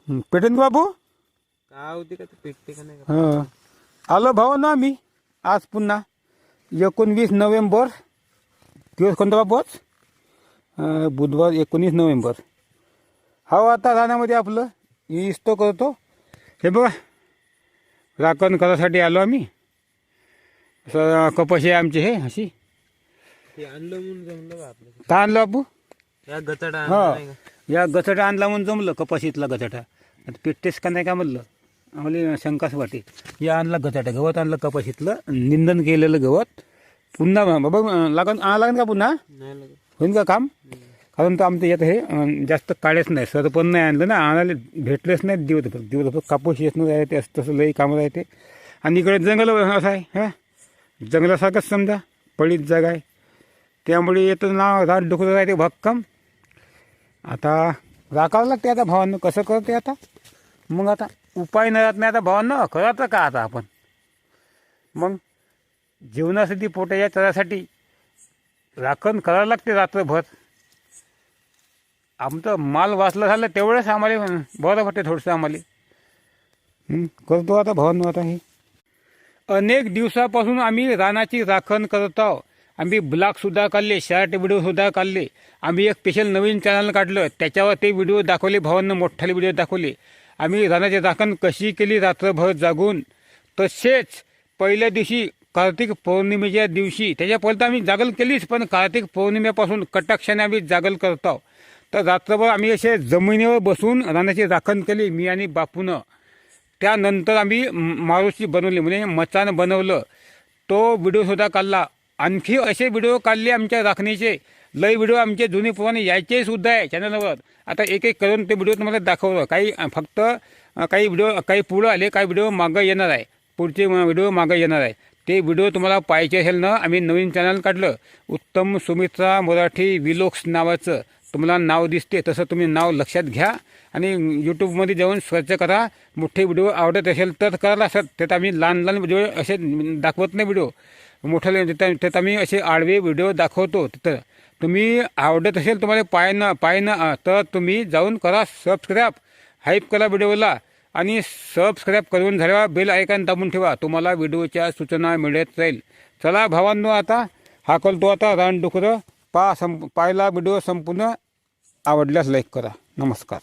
पेटेन का बापू? का होते का ते पेटते का नाही हां आलो भाऊ ना आम्ही आज पुन्हा 19 नोव्हेंबर दिवस कोणता बापू आज? बुधवार 19 नोव्हेंबर. हो आता रानामध्ये आपलं इस्तो करतो. हे बघा राखण करायसाठी आलो आम्ही. असं कपाशी आहे आमची हे अशी. ते आणलं म्हणून जमलं का आपलं? का आणलं बापू? या गचडा हा नाही का? या गचटा आणला म्हणून जमलं कपाशीतला गचटा. आता पेटतेस का नाही का म्हणलं आम्हाला शंकाच वाटे. या आणला गचटा गवत आणलं कपाशीतलं निंदन केलेलं गवत पुन्हा बाबा लागन का पुन्हा नाही लागत. होईन का काम? कारण तर आमचं यात हे जास्त काळेच नाही सरपण नाही आणलं ना आणायला भेटलेच नाही दिवसभर कापूस येत नाही ते असं तसं लई कामं राहते. आणि इकडे जंगल असं आहे हां जंगलासारखंच समजा पडीत जागा आहे त्यामुळे येतं नाव रात डुकरं राहते भक्कम. आता राखावं लागते आता भावांना कसं करते आता मग आता उपाय नाही राहत नाही आता भावांना करायचं का आता आपण मग जीवनासाठी पोटाच्या त्यासाठी राखण करावं लागते रात्रभर. आमचं माल वाचलं झालं तेवढंच आम्हाला बरं वाटते थोडंसं आम्हाला. करतो आता भावांना आता हे अनेक दिवसापासून आम्ही रानाची राखण करत आहोत. आम्ही ब्लॉगसुद्धा काढले शॉर्ट व्हिडिओसुद्धा काढले. आम्ही एक स्पेशल नवीन चॅनल काढलं त्याच्यावर ते व्हिडिओ दाखवले भावांना मोठाले व्हिडिओ दाखवले. आम्ही रानाची राखण कशी केली रात्रभर जागून. तसेच पहिल्या दिवशी कार्तिक पौर्णिमेच्या दिवशी त्याच्या पहिलं आम्ही जागल केलीच पण कार्तिक पौर्णिमेपासून कटाक्षाने आम्ही जागल करत आहोत. तर रात्रभर आम्ही असे जमिनीवर बसून रानाची राखण केली मी आणि बापूनं. त्यानंतर आम्ही मारुशी बनवली म्हणजे मचान बनवलं तो व्हिडिओसुद्धा काढला. आणखी असे व्हिडिओ काढले आमच्या राखणीचे लई व्हिडिओ आमचे जुने पुराणे यायचे सुद्धा आहे चॅनलवर. आता एक एक करून ते व्हिडिओ तुम्हाला दाखवलं. काही फक्त काही व्हिडिओ काही पुढं आले काही व्हिडिओ मागं येणार आहे पुढचे व्हिडिओ मागं येणार आहे. ते व्हिडिओ तुम्हाला पाहिजे असेल ना आम्ही नवीन चॅनल काढलं उत्तम सुमित्रा मराठी व्लॉग्स नावाचं. तुम्हाला नाव दिसते तसं तुम्ही नाव लक्षात घ्या आणि यूट्यूबमध्ये जाऊन सर्च करा. मोठे व्हिडिओ आवडत असेल तर करायला सर त्यात आम्ही लहान लहान व्हिडिओ असे दाखवत नाही व्हिडिओ मोठ्याले त्यात आम्ही असे आडवे व्हिडिओ दाखवतो. तिथं तुम्ही आवडत असेल तुम्हाला पायनं तर तुम्ही जाऊन करा सबस्क्राईब हाईप करा व्हिडिओला आणि सबस्क्राईब करून झाल्यावर बेल आयकॉन दाबून ठेवा तुम्हाला व्हिडिओच्या सूचना मिळत राहील. चला भावांनो आता हाकलतो आता रानडुकरं पाहिला व्हिडिओ संपूर्ण आवडल्यास लाईक करा. नमस्कार.